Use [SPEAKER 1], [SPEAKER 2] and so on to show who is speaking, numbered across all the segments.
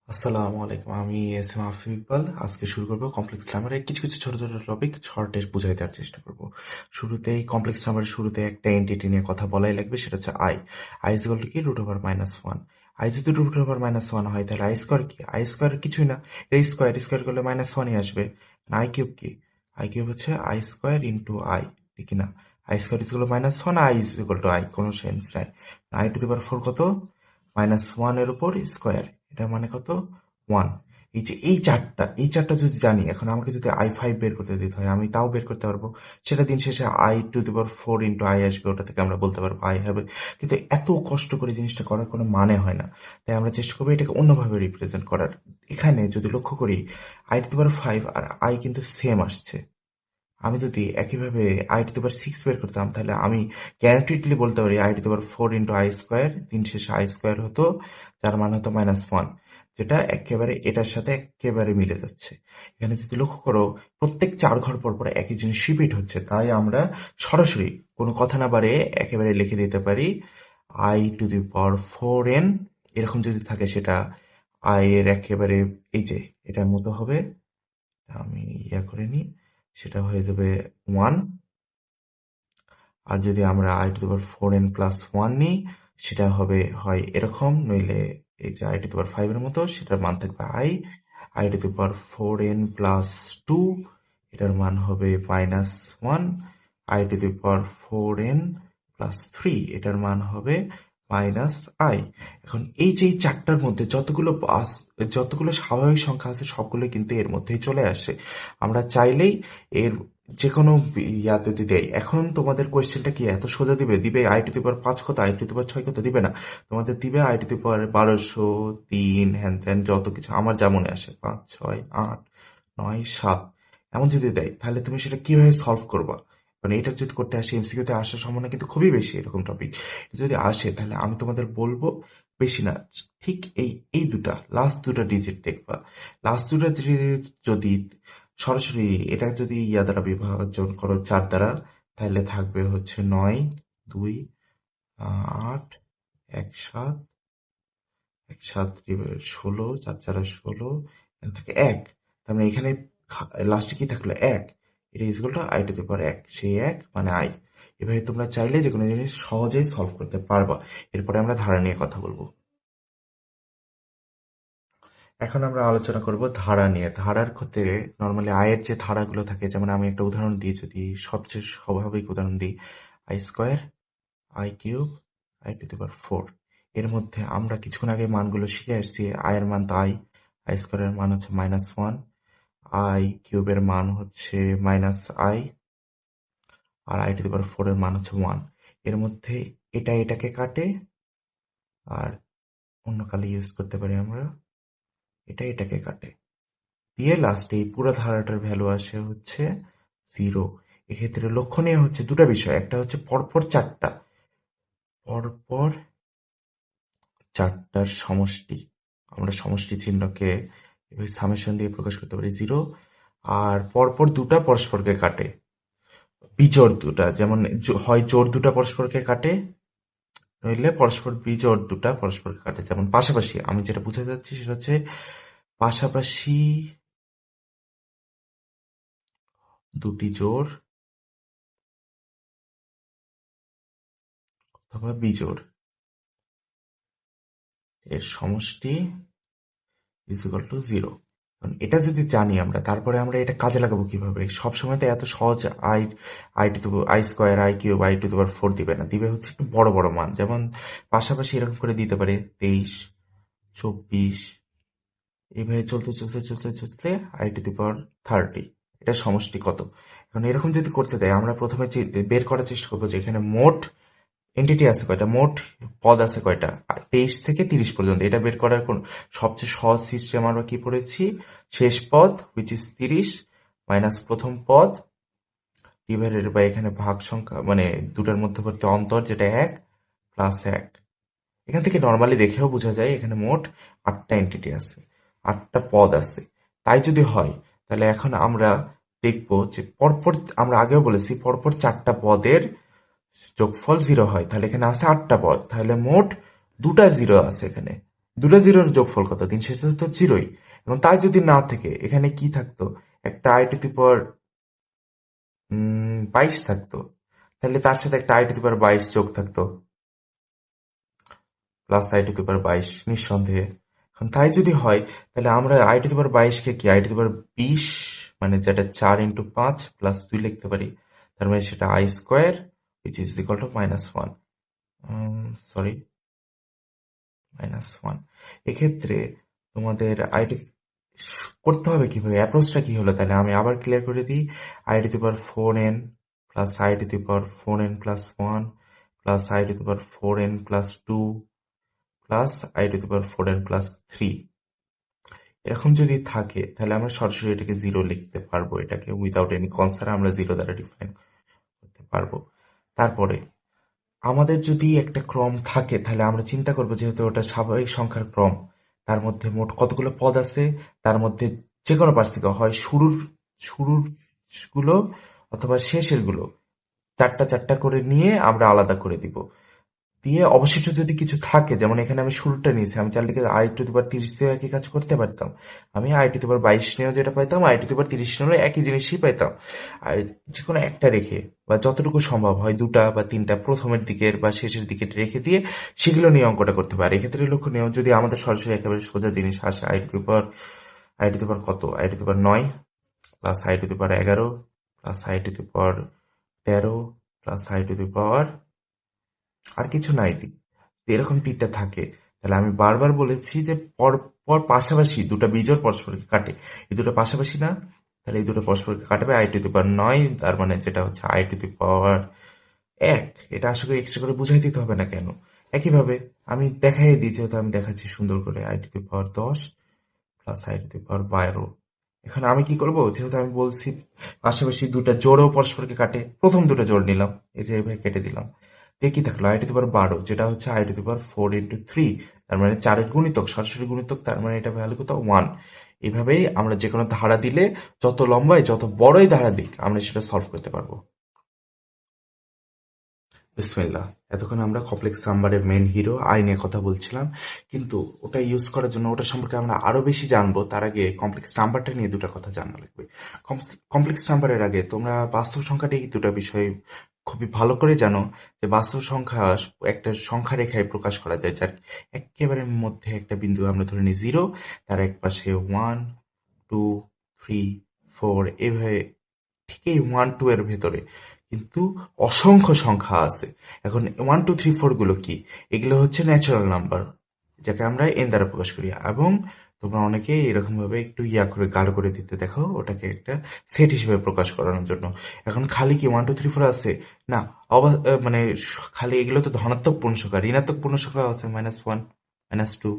[SPEAKER 1] আসসালামু আলাইকুম, আমি এস এম আফিফ ইকবাল। আজকে শুরু করবো কমপ্লেক্স নাম্বারের কিছু কিছু ছোট ছোট টপিক শর্টে বুঝাই দেওয়ার চেষ্টা করব। শুরুতেই কমপ্লেক্স নাম্বারের শুরুতে একটা এন্টিটি নিয়ে কথা বলাই লাগবে, সেটা হচ্ছে I. I is equal to কি? √-1। আই যদি √-1 হয় তাহলে আই স্কোয়ার কি? আই স্কোয়ার কিছুই না, এই স্কোয়ার স্কোয়ার করলে -1ই আসবে। আই কিউব কি? আই কিউব হচ্ছে আই স্কোয়ার ইন্টু আই, ঠিক না? I square is equal -1, I is equal to I, কোনো সেন্স নাই। I⁴ কত? -1 এর উপর স্কোয়ার, এটা মানে কত? 1। এই যে এই চারটা যদি জানি, এখন আমাকে যদি I5 বের করতে দিতে হয় আমি তাও বের করতে পারবো। সেটা দিন শেষে I⁴ ইন্টু আই আসবে, ওটা থেকে আমরা বলতে পারবো আই হবে। কিন্তু এত কষ্ট করে জিনিসটা করার কোনো মানে হয় না, তাই আমরা চেষ্টা করবো এটাকে অন্যভাবে রিপ্রেজেন্ট করার। এখানে যদি লক্ষ্য করি, I⁵ আর আই কিন্তু সেম আসছে। আমি যদি একইভাবে I⁶ বের করতাম তাহলে আমি গ্যারান্টিডলি বলতে পারি I⁴ ইন্টু আই স্কোয়ার, দিন শেষে আই স্কোয়ার হতো, যার মান হতো -1, যেটা একেবারে এটার সাথে একেবারে মিলে যাচ্ছে। এখানে যদি লক্ষ্য করো, প্রত্যেক 4 ঘর পর পর একই জিনিস রিপিট হচ্ছে, তাই আমরা সরাসরি কোনো কথা না বাড়িয়ে একেবারে লিখে দিতে পারি I⁴n। এরকম যদি থাকে সেটা আই এর একেবারে এই যে এটার মতো হবে। আমি করে নিই, সেটা হয়ে যাবে 1। আর যদি আমরা I⁴n+1 নিই, সেটা হবে হয় এরকম, নইলে এই যে I⁵ এর মতো, সেটার মান থাকবে I⁴n+2, এটার মান হবে -1। I⁴n+3, এটার মান হবে -i। এখন এই যে এই চারটার মধ্যে যতগুলো স্বাভাবিক সংখ্যা আছে সবগুলো কিন্তু এর মধ্যেই চলে আসে। আমরা চাইলেই এর যে কোনো ইয়াতে যদি দেয়, এখন তোমাদের কোয়েশ্চেনটা কি এত সোজা দিবে? I⁵ কত, I⁵ কত দিবে না, তোমাদের দিবে I⁻²৩ হ্যান ত্যান যত কিছু আমার যা মনে আসে, ৫, ৬, ৮, ৯, ৭, এমন যদি দেয় তাহলে তুমি সেটা কিভাবে সলভ করবা? মানে এটা যদি করতে আসে, এমসিকিউতে আসার সম্ভাবনা কিন্তু খুবই বেশি। এরকম টপিক যদি আসে তাহলে আমি তোমাদের বলবো, বেশি না, ঠিক এই লাস্ট দুটা ডিজিট দেখবা। লাস্ট দুটা ডিজিট যদি সরাসরি এটা যদি দ্বারা বিভাজন করো 4 দ্বারা, তাহলে থাকবে হচ্ছে 9, 2, 8, 1, 7, 1, 7, 16, 4, 4, 16, এখান থেকে 1। তার মানে এখানে লাস্টে কি থাকলো? 1। এটা ইজ ইকুয়াল টু I⁴1, সেই 1 মানে আই। এভাবে তোমরা চাইলে যে কোনো জিনিস সহজেই সলভ করতে পারবা। এরপরে আমরা ধারা নিয়ে কথা বলবো। এখন আমরা আলোচনা করব ধারা নিয়ে। ধারার ক্ষেত্রে নর্মালি আয়ের যে ধারাগুলো থাকে, যেমন আমি একটা উদাহরণ দিই, যদি সবচেয়ে স্বাভাবিক উদাহরণ দিই, I² I³ I⁴। এর মধ্যে আমরা কিছুক্ষণ আগে মানগুলো শিখে আসছি। আয়ের মান তো I² এর মান হচ্ছে -1, I³ এর মান হচ্ছে -i, আর I⁴ এর মান হচ্ছে 1। এর মধ্যে এটা এটাকে কাটে, আর অন্য কালে ইউজ করতে পারি আমরা, এটা এটাকে কাটে দিয়ে লাস্টে এই পুরো ধারাটার ভ্যালু আসে হচ্ছে 0। এক্ষেত্রে লক্ষণীয় হচ্ছে দুটো বিষয়, একটা হচ্ছে পরপর চারটার সমষ্টি। আমরা সমষ্টি চিহ্নকে সামেশন দিয়ে প্রকাশ করতে পারি 0। আর পরপর দুটা পরস্পরকে কাটে, বিজোড় দুটা, যেমন হয় জোড় দুটা পরস্পরকে কাটে, নইলে বিজোড় দুটা পরস্পরকে কাটে। যেমন পাশাপাশি, আমি যেটা বুঝাতে চাচ্ছি সেটা হচ্ছে পাশাপাশি দুটি জোড় অথবা বিজোড় এর সমষ্টি ইজ ইকুয়াল টু 0। এটা যদি জানি আমরা, তারপরে আমরা এটা কাজে লাগাবো কিভাবে? সবসময় তো এত সহজ I² দিবে না, দিবে হচ্ছে একটু বড় বড় মান। যেমন পাশাপাশি এরকম করে দিতে পারে 23, 24, এইভাবে চলতে চলতে চলতে চলতে I⁻30। এটা সমষ্টি কত? এখন এরকম যদি করতে দেয়, আমরা প্রথমে বের করার চেষ্টা করবো যে এখানে মোট এন্টিটি আছে কয়টা, মোট পদ আছে কয়টা, 23 থেকে 30 পর্যন্ত। এটা বের করার কোন সবচেয়ে সহজ সিস্টেম আমরা কি পড়েছি? শেষ পদ হুইচ ইজ 30 মাইনাস প্রথম পদ ডিভাইডেড বাই এখানে ভাগ সংখ্যা, মানে দুটার মধ্যবর্তী অন্তর যেটা 1 প্লাস 1। এখান থেকে নর্মালি দেখেও বোঝা যায় এখানে মোট 8টা এন্টিটি আছে, 8টা পদ আছে। তাই যদি হয় তাহলে এখন আমরা দেখবো যে পরপর, আমরা আগেও বলেছি পরপর 4টা পদের যোগফল 0 হয়, তাহলে এখানে আছে 8টা পদ, তাহলে মোট 2টা 0 আছে এখানে। দুটা জিরোর যোগফল কত? দিন শেষে তো জিরোই। এবং তাই যদি না থেকে এখানে কি থাকতো? একটা আই টু দি পাওয়ার 22 থাকতো। তাহলে তার সাথে একটা আই টু দি পাওয়ার 22 যোগ থাকতো, প্লাস আই টু দি পাওয়ার 22 নিঃসন্দেহে। এখন তাই যদি হয় তাহলে আমরা আই টু দি পাওয়ার 22 কে কি আই টু দি পাওয়ার 20 মানে যেটা 4 × 5 প্লাস 2 লিখতে পারি। তার মানে সেটা I square which is equal to -1, sorry -1। এক্ষেত্রে তোমাদের আইডি করতে হবে কিভাবে, অ্যাপ্রোচটা কি হলো? তাহলে আমি আবার ক্লিয়ার করে দিই। I to the power 4n plus i to the power 4n plus 1 plus i to the power 4n plus 2 plus i to the power 4n plus 3 এরকম যদি থাকে তাহলে আমরা সরাসরি এটাকে জিরো লিখতে পারবো। এটাকে উইদাউট এনি কনসার্ন আমরা জিরো দ্বারা ডিফাইন করতে পারবো। তারপরে আমাদের যদি একটা ক্রম থাকে তাহলে আমরা চিন্তা করবো, যেহেতু ওটা স্বাভাবিক সংখ্যার ক্রম, তার মধ্যে মোট কতগুলো পদ আছে, তার মধ্যে যে কোনো পাশ থেকে হয় শুরুর গুলো অথবা শেষের গুলো চারটা চারটা করে নিয়ে আমরা আলাদা করে দিব। দিয়ে অবশিষ্ট যদি কিছু থাকে, যেমন এখানে আমি শুরুটা নিয়েছি, আমি চাইলে আই টু দি পাওয়ার 30 দিয়েও একই কাজ করতে পারতাম। আমি আই টু দি পাওয়ার 22 নিয়েও যেটা পাইতাম, আই টু দি পাওয়ার 30 নিয়েও একই জিনিসই পাইতাম। আর যে কোনো একটা রেখে বা যতটুকু সম্ভব হয় দুটা বা তিনটা প্রথমের দিকের বা শেষের দিকে রেখে দিয়ে সেগুলো নিয়ে অঙ্কটা করতে পারে। এক্ষেত্রে লক্ষণীয় যদি আমাদের সরাসরি একেবারে সোজা জিনিস আসে, আই টু দি পাওয়ার কত? I to the power 9 plus i to the power 11 plus i to the power 13 plus i to the power আর কিছু নাই দিই, এরকম তিনটা থাকে। তাহলে আমি বারবার বলেছি যে পর পর পাশাপাশি দুটা বিজোড় পরস্পরকে কাটে, এই দুটো পাশাপাশি না, তাহলে এই দুটো পরস্পরকে কাটাবে। আই টু দি পাওয়ার 9, তার মানে যেটা হচ্ছে আই টু দি পাওয়ার 1। এটা আশা করি এক্সট্রা করে বুঝাই দিতে হবে না কেন। একইভাবে আমি দেখাই দিই, যেহেতু আমি দেখাচ্ছি সুন্দর করে, i to the power 10 plus i to the power 12। এখানে আমি কি করব, যেহেতু আমি বলছি পাশাপাশি দুটা জোড়ও পরস্পরকে কাটে, প্রথম দুটো জোড় নিলাম, এই যে এইভাবে কেটে দিলাম। দিয়ে কি থাকলো? আই টু দি পাওয়ার 12, যেটা হচ্ছে আই টু দি পাওয়ার 4 × 3, তার মানে 4-এর গুণিতক, সরাসরি গুণিতক, তার মানে এটা ভ্যালু কত? 1। এভাবেই আমরা যে কোনো ধারা দিলে যত লম্বায় যত বড়ই ধারা দিক আমরা সেটা সলভ করতে পারবো। বিসমিল্লাহ। এতক্ষণ আমরা কমপ্লেক্স নাম্বারের মেন হিরো আই নিয়ে কথা বলছিলাম, কিন্তু ওটা ইউজ করার জন্য, ওটা সম্পর্কে আমরা আরো বেশি জানবো, তার আগে কমপ্লেক্স নাম্বারটা নিয়ে দুটো কথা জানা লাগবে। কমপ্লেক্স নাম্বারের আগে তোমরা বাস্তব সংখ্যা নিয়ে দুটো বিষয় খুবই ভালো করে জানো, যে বাস্তব সংখ্যা একটা সংখ্যা রেখায় প্রকাশ করা যায়, যার একেবারে মধ্যে একটা বিন্দু আমরা ধরে নিই 0, তার এক পাশে 1 2 3 4, এভাবে ঠিক এই 1 2 এর ভেতরে কিন্তু অসংখ্য সংখ্যা আছে। এখন 1 2 3 4 গুলো কি? এগুলো হচ্ছে ন্যাচারাল নাম্বার, যাকে আমরা এন দ্বারা প্রকাশ করি। এবং তোমরা অনেকে এরকম ভাবে একটু করে গাঢ় করে দিতে দেখো, ওটাকে একটা সেট হিসেবে প্রকাশ করানোর জন্য। এখন খালি কি 1 2 3 4 আছে? না, মানে খালি এগুলো তো ধনাত্মক পূর্ণ সংখ্যা, ঋণাত্মক পূর্ণ সংখ্যা আছে, -1 -2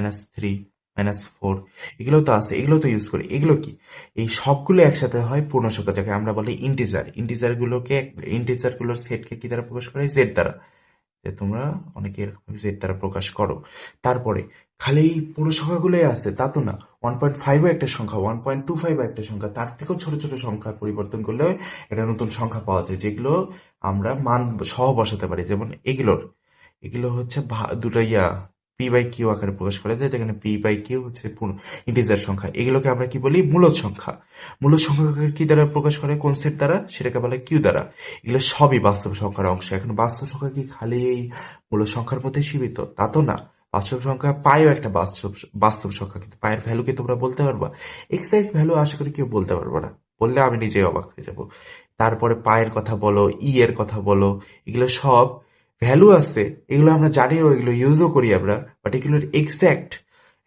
[SPEAKER 1] -3 -4, এগুলো তো আছে, এগুলো তো ইউজ করি। এগুলো কি? এই সবগুলো একসাথে হয় পূর্ণ সংখ্যা, যাকে আমরা বলি ইন্টিজার। ইন্টিজার গুলোর সেটকে কি দ্বারা প্রকাশ করা হয়? জেড দ্বারা। যে তোমরা অনেকে এরকম জেড দ্বারা প্রকাশ করো। তারপরে খালি এই পূর্ণ সংখ্যাগুলোই আছে তা তো না, 1.5ও একটা সংখ্যা, 1.25 একটা সংখ্যা, তার থেকেও ছোট ছোট সংখ্যা পরিবর্তন করলে একটা নতুন সংখ্যা পাওয়া যায়, যেগুলো আমরা মান সহ বসাতে পারি। যেমন এগুলো হচ্ছে দুটো পি বাই কিউ আকারে প্রকাশ করা যায়, যেখানে পি বাই কিউ হচ্ছে ইন্টিজার সংখ্যা। এগুলোকে আমরা কি বলি? মূলদ সংখ্যা। মূলদ সংখ্যাকে কি দ্বারা প্রকাশ করে? কোন সেট দ্বারা? সেটাকে বলে কিউ দ্বারা। এগুলো সবই বাস্তব সংখ্যার অংশ। এখন বাস্তব সংখ্যা কি খালি এই মূলদ সংখ্যার মধ্যে সীমিত? তা তো না। বাস্তব সংখ্যা পাইও একটা বাস্তব সংখ্যা, কিন্তু পায়ের ভ্যালু কি তোমরা বলতে পারবা? এক্সাক্ট ভ্যালু আশা করি কেউ বলতে পারবো না, বললে আমি নিজেই অবাক হয়ে যাব। তারপরে পায়ের কথা বলো, এর কথা বলো, এগুলো সব ভ্যালু আছে, এগুলো আমরা জানিও, এগুলো ইউজও করি আমরা, বাট এগুলোর এক্সাক্ট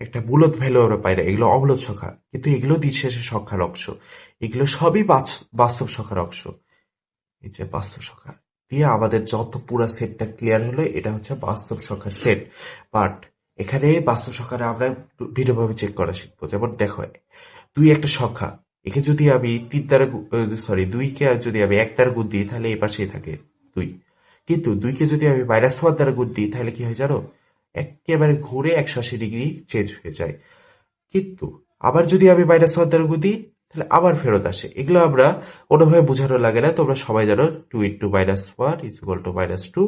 [SPEAKER 1] একটা মূলদ ভ্যালু আমরা পাই না, এগুলো অমূলদ সংখ্যা। কিন্তু এগুলো দিন শেষে সংখ্যার অংশ, এগুলো সবই বাস্তব সংখ্যার অংশ। এই যে বাস্তব সংখ্যা দিয়ে আমাদের যত পুরা সেটটা ক্লিয়ার হলো, এটা হচ্ছে বাস্তব সংখ্যার সেট। বাট এখানে বাস্তব সংখ্যাটা আমরা ভিন্নভাবে চেক করা শিখবো। যেমন দেখো, 2 একটা সংখ্যা, একে যদি আমি 3 দ্বারা দুইকে যদি আমি 1 দ্বারা গুণ দিই তাহলে এই পাশেই থাকে 2। কিন্তু 2কে যদি আমি -1 দ্বারা গুণ দিই তাহলে কি হয় জানো? একেবারে ঘুরে 180 ডিগ্রি চেঞ্জ হয়ে যায়। কিন্তু আবার যদি আমি -1 দ্বারা গুণ দিই তাহলে আবার ফেরত আসে। এগুলো আমরা কোনোভাবে বোঝানো লাগে না, তোমরা সবাই জানো 2 × -1 is equal to -2,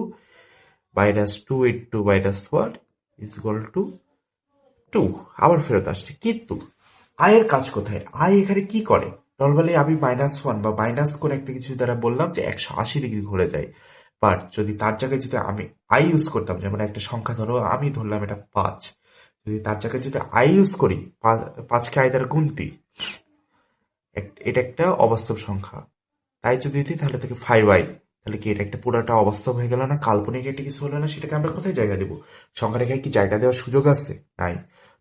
[SPEAKER 1] -2 × -1 is equal to two আবার ফেরত আসছে, কিন্তু আয়ের কাজ কোথায়? আয় এখানে কি করে? নর্মালি আমি -1 বা মাইনাস কোন একটা কিছু দ্বারা বললাম যে 180 ডিগ্রি ঘুরে যায়, বাট যদি তার জায়গায় যদি আমি আই ইউজ করতাম, যেমন একটা সংখ্যা ধরো আমি ধরলাম এটা 5, যদি তার জায়গায় যদি আই ইউজ করি, 5কে আই দ্বারা গুণ দিই, এটা একটা অবাস্তব সংখ্যা, তাই যদি দিই তাহলে থেকে 5i, তাহলে কি এটা একটা পুরাটা অবাস্তব হয়ে গেল না, কাল্পনিক একটা কিছু হলো না? সেটাকে আমরা কোথায় জায়গা দেবো? সংখ্যাটাকে কি জায়গা দেওয়ার সুযোগ আছে? নাই।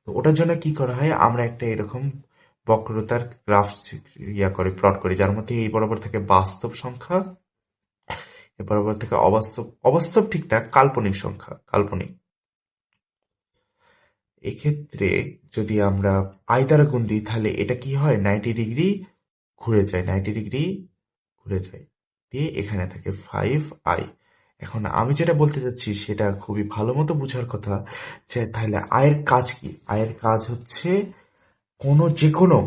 [SPEAKER 1] তো ওটার জন্য কি করা হয়, আমরা একটা এরকম বক্রতার গ্রাফ প্লট করি, যার মধ্যে এই বরাবর থেকে বাস্তব সংখ্যা, এ বরাবর থেকে অবাস্তব, অবাস্তব ঠিক না, কাল্পনিক সংখ্যা, কাল্পনিক। এক্ষেত্রে যদি আমরা আই দ্বারা গুণ দিই, তাহলে এটা কি হয়, 90 ডিগ্রি ঘুরে যায়, 90 ডিগ্রি ঘুরে যায়, দিয়ে এখানে থাকে 5i। এখন আমি যেটা বলতে চাচ্ছি সেটা খুবই ভালো মতো বোঝার কথা, যে তাহলে আয়ের কাজ কি? আয়ের কাজ হচ্ছে যে কোনো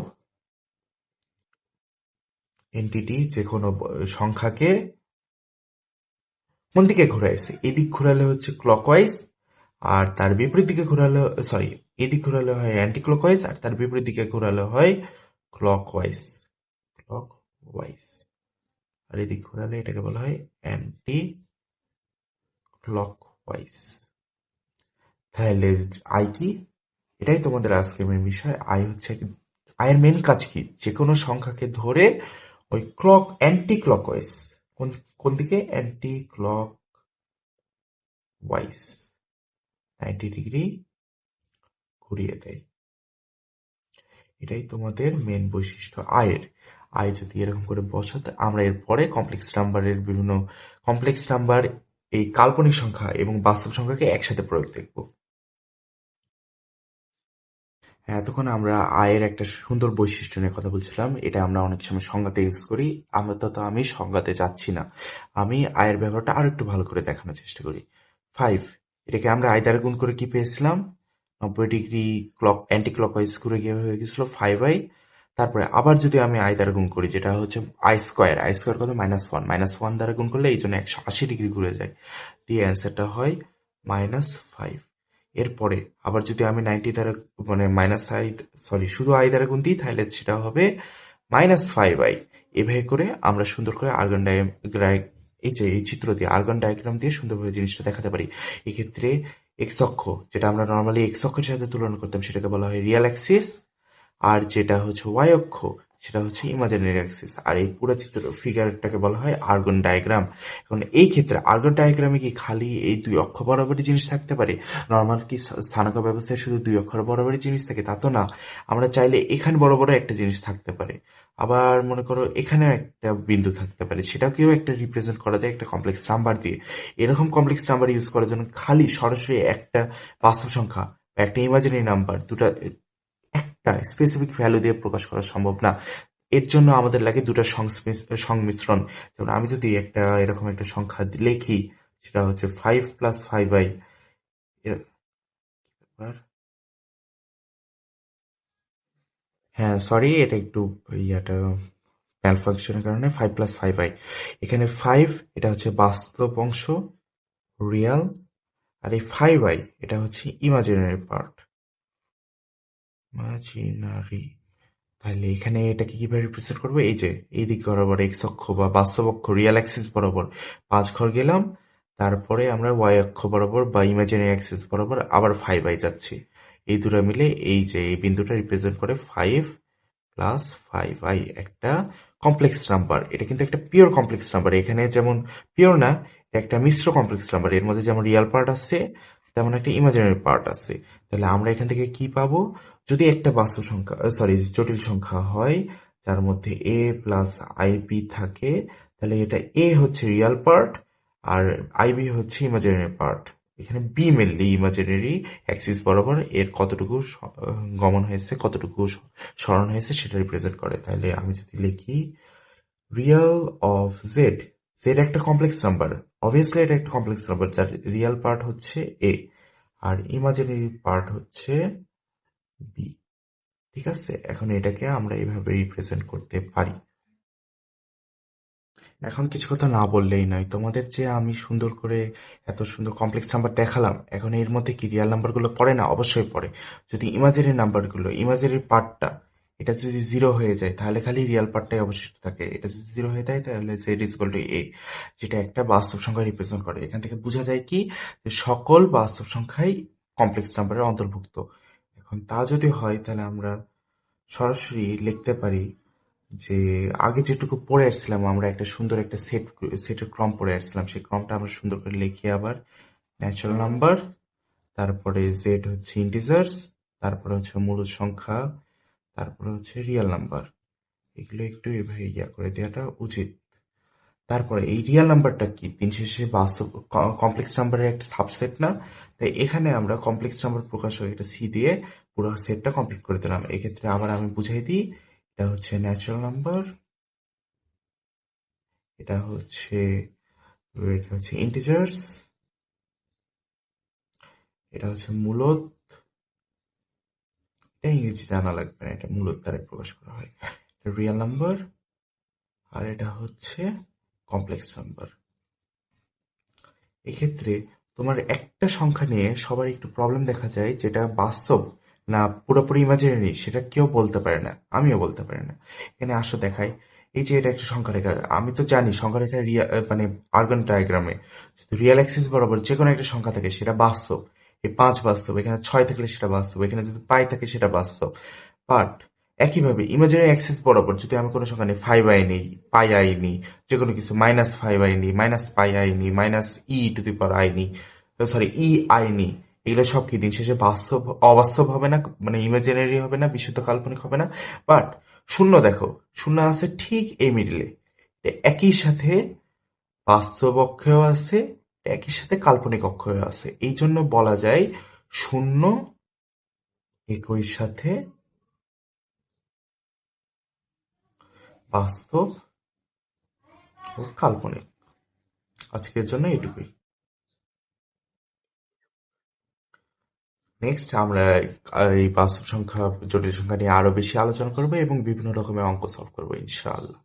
[SPEAKER 1] এন্টিটি, যে কোনো সংখ্যাকে কোন দিকে ঘোরাইছে, এদিক ঘোরালে হচ্ছে ক্লকওয়াইজ, আর তার বিপরীত দিকে ঘোরালে, সরি, এদিক ঘোরালে হয় অ্যান্টি ক্লকওয়াইজ, আর তার বিপরীত দিকে ঘোরালে হয় ক্লকওয়াইজ, ক্লকওয়াইজ। আর এদিক ঘোরালে এটাকে বলা হয় অ্যান্টি ক্লকওয়াইজ। তাহলে আই কি? এটাই তোমাদের আজকের মেন বিষয়। আয়ের মেন কাজ কি? যে কোনো সংখ্যাকে ধরে ওই অ্যান্টি ক্লকওয়াইজ, কোন কোন দিকে, অ্যান্টি ক্লকওয়াইজ 90 ডিগ্রি ঘুরিয়ে দেয়। এটাই তোমাদের মেন বৈশিষ্ট্য আয়ের। আয় যদি এরকম করে বসাতে, আমরা এরপরে কমপ্লেক্স নাম্বার, এই কাল্পনিক সংখ্যা এবং বাস্তব সংখ্যাকে একসাথে প্রয়োগ দেখব। হ্যাঁ, এতক্ষণ আমরা আয়ের একটা সুন্দর বৈশিষ্ট্য নিয়ে কথা বলছিলাম, এটা আমরা অনেক সময় সংজ্ঞাতে ইউজ করি। আমি সংজ্ঞাতে যাচ্ছি না, আমি আয়ের ব্যবহারটা আরো একটু ভালো করে দেখানোর চেষ্টা করি। 5, এটাকে আমরা আয় দ্বারা গুণ করে কি পেয়েছিলাম, 90 ডিগ্রি অ্যান্টি ক্লকওয়াইজ ঘুরে গিয়ে হয়ে গেছিল 5i। তারপরে আবার যদি আমি আয় দ্বারা গুণ করি, যেটা হচ্ছে আই স্কোয়ার কত, -1, -1 দ্বারা গুণ করলে এই জন্য 180 ডিগ্রি ঘুরে যায়, দিয়ে অ্যান্সারটা হয় -5। এরপরে আবার যদি আমি 90 দ্বারা, মানে শুধু আই দ্বারা গুণ দিই, তাহলে সেটা হবে -5i। এভাবে করে আমরা সুন্দর করে এই চিত্র দিয়ে, আর্গন ডায়াগ্রাম দিয়ে সুন্দরভাবে জিনিসটা দেখাতে পারি। এক্ষেত্রে এক্স অক্ষ, যেটা আমরা নর্মালি এক্স অক্ষের সাথে তুলনা করতাম, সেটাকে বলা হয় রিয়েল অ্যাক্সিস, আর যেটা হচ্ছে ওয়াই অক্ষ, সেটা হচ্ছে ইমাজিনারি অ্যাক্সিস, আর এই পুরো ফিগারটাকে বলা হয় আর্গন ডায়াগ্রাম। এখন এই ক্ষেত্রে আর্গন ডায়াগ্রামে কি খালি এই দুই অক্ষ বরাবরই জিনিস থাকতে পারে? নর্মাল কি স্থানাঙ্ক ব্যবস্থায় শুধু দুই অক্ষর বরাবরই জিনিস থাকে? তা তো না, আমরা চাইলে এখানে বড় বড় একটা জিনিস থাকতে পারে, আবার মনে করো এখানে একটা বিন্দু থাকতে পারে, সেটাকেও একটা রিপ্রেজেন্ট করা যায় একটা কমপ্লেক্স নাম্বার দিয়ে। এরকম কমপ্লেক্স নাম্বার ইউজ করার জন্য খালি সরাসরি একটা বাস্তব সংখ্যা বা একটা ইমাজিনারি নাম্বার, দুটা একটা স্পেসিফিক ভ্যালু দিয়ে প্রকাশ করা সম্ভব না। এর জন্য আমাদের লাগে দুটো সংমিশ্রণ। যেমন আমি যদি এরকম একটা সংখ্যা লিখি, সেটা হচ্ছে 5 + 5i। হ্যাঁ, সরি, এটা একটু ইয়াটা ম্যালফাংশনের কারণে 5 + 5i। এখানে 5 এটা হচ্ছে বাস্তব অংশ, রিয়াল, আর এই 5i এটা হচ্ছে ইমাজিনারি পার্ট, ইমাজিনারি। তাহলে এখানে এটাকে কিভাবে রিপ্রেজেন্ট করবো, এই যে এই দিক বরাবর এক্স অক্ষ বা বাস্তব অক্ষ রিয়েল অ্যাক্সিস বরাবর 5 ঘর গেলাম, তারপরে আমরা ওয়াই অক্ষ বরাবর বা ইমাজিনারি অ্যাক্সিস বরাবর আবার 5i যাচ্ছি। এই দুটো মিলে এই যে এই বিন্দুটা রিপ্রেজেন্ট করে 5 + 5i, একটা কমপ্লেক্স নাম্বার। এটা কিন্তু একটা পিওর কমপ্লেক্স নাম্বার, এখানে যেমন পিওর না, এটা একটা মিশ্র কমপ্লেক্স নাম্বার, এর মধ্যে যেমন রিয়াল পার্ট আছে তেমন একটা ইমাজিনারি পার্ট আছে। তাহলে আমরা এখান থেকে কি পাবো, যদি একটা বাস্তব সংখ্যা, জটিল সংখ্যা হয় যার মধ্যে a + ib থাকে, তাহলে এটা a হচ্ছে রিয়াল পার্ট আর ib হচ্ছে ইমাজিনারি পার্ট। এখানে বি মেনলি ইমাজিনারি অ্যাক্সিস বরাবর এর কতটুকু গমন হয়েছে, কতটুকু সরণ হয়েছে সেটা রিপ্রেজেন্ট করে। তাহলে আমি যদি লিখি রিয়াল অফ জেড, জেড একটা কমপ্লেক্স নাম্বার, অবভিয়াসলি এটা একটা কমপ্লেক্স নাম্বার যার রিয়াল পার্ট হচ্ছে এ আর ইমাজিনারি পার্ট হচ্ছে বি। ঠিক আছে, এখন এটাকে আমরা এইভাবে রিপ্রেজেন্ট করতে পারি। এখন কিছু কথা না বললেই নয়, তোমাদের যে আমি সুন্দর করে এত সুন্দর কমপ্লেক্স নাম্বার দেখালাম, এখন এর মধ্যে কি রিয়েল নাম্বারগুলো পড়ে? না, অবশ্যই পড়ে। যদি ইমাজিনারি নাম্বারগুলো, ইমাজিনারি পার্টটা এটা যদি জিরো হয়ে যায় তাহলে খালি রিয়েল পার্টটাই অবশিষ্ট থাকে। এটা যদি জিরো হয়ে যায় তাহলে জেড ইজ ইকুয়াল টু এ, যেটা একটা বাস্তব সংখ্যা রিপ্রেজেন্ট করে। এখান থেকে বোঝা যায় কি, যে সকল বাস্তব সংখ্যাই কমপ্লেক্স নাম্বারের অন্তর্ভুক্ত। এখন তা যদি হয় তাহলে আমরা সরাসরি লিখতে পারি যে আগে যেটুকু পড়ে আসছিলাম, আমরা একটা সুন্দর একটা সেটের ক্রম পড়ে আসছিলাম, সেই ক্রমটা আমরা সুন্দর করে লিখি আবার। ন্যাচারাল নাম্বার, তারপরে জেড হচ্ছে ইন্টিজার্স, তারপরে হচ্ছে মূল সংখ্যা, তারপরে হচ্ছে রিয়েল নাম্বার। এগুলো একটু এভাবে করে দেওয়াটা উচিত। তারপরে এই রিয়েল নাম্বারটা কি, দিন শেষে বাস্তব কমপ্লেক্স নাম্বারের একটা সাবসেট না? তাই এখানে আমরা কমপ্লেক্স নাম্বার প্রকাশক একটা সি দিয়ে পুরো সেটটা কমপ্লিট করে দিলাম। এক্ষেত্রে আবার আমি বুঝাই দিই, এটা হচ্ছে ন্যাচারাল নাম্বার, এটা হচ্ছে ইন্টিজার্স, এটা হচ্ছে মূলদ, এটা ইংরেজি জানা লাগবে না, এটা মূলদ দ্বারা প্রকাশ করা হয়। এটা রিয়েল নাম্বার, আর এটা হচ্ছে কমপ্লেক্স নাম্বার। এক্ষেত্রে তোমার একটা সংখ্যা নিয়ে সবার একটু প্রবলেম দেখা যায়, যেটা বাস্তব না পুরোপুরি ইমাজিনারি সেটা কেউ বলতে পারে না, আমিও বলতে পারি না। এখানে আসো দেখাই। এই যে এটা একটা সংখ্যা রেখা, আমি তো জানি সংখ্যা রেখা মানে আর্গান ডায়াগ্রামে যদি রিয়েল অ্যাক্সিস বরাবর যে কোনো একটা সংখ্যা থাকে সেটা বাস্তব। এই 5 বাস্তব, এখানে 6 থাকলে সেটা বাস্তব, এখানে যদি পাই থাকে সেটা বাস্তব। বাট একইভাবে ইমাজিনারি অ্যাক্সিস বরাবর যদি আমি কোনো সংখ্যা নিই, 5i নিই, পাই নিই, যে কোনো কিছু -5i নিই, -পাই নিই, -e⁻i নিই, সরি ই নিই, এগুলো সব কি দিন শেষে বাস্তব অবাস্তব হবে না, মানে ইমাজিনারি হবে না, বিশুদ্ধ কাল্পনিক হবে না? বাট শূন্য দেখো, শূন্য আছে ঠিক এই মিডিলে, একই সাথে বাস্তব অক্ষেও আছে, একই সাথে কাল্পনিক অক্ষেও আছে। এই জন্য বলা যায় শূন্য একই সাথে বাস্তব ও কাল্পনিক। আজকের জন্য এটুকুই। নেক্সট আমরা এই বাস্তব সংখ্যা, জটিল সংখ্যা নিয়ে আরো বেশি আলোচনা করবো এবং বিভিন্ন রকমের অঙ্ক সলভ করবো ইনশাআল্লাহ।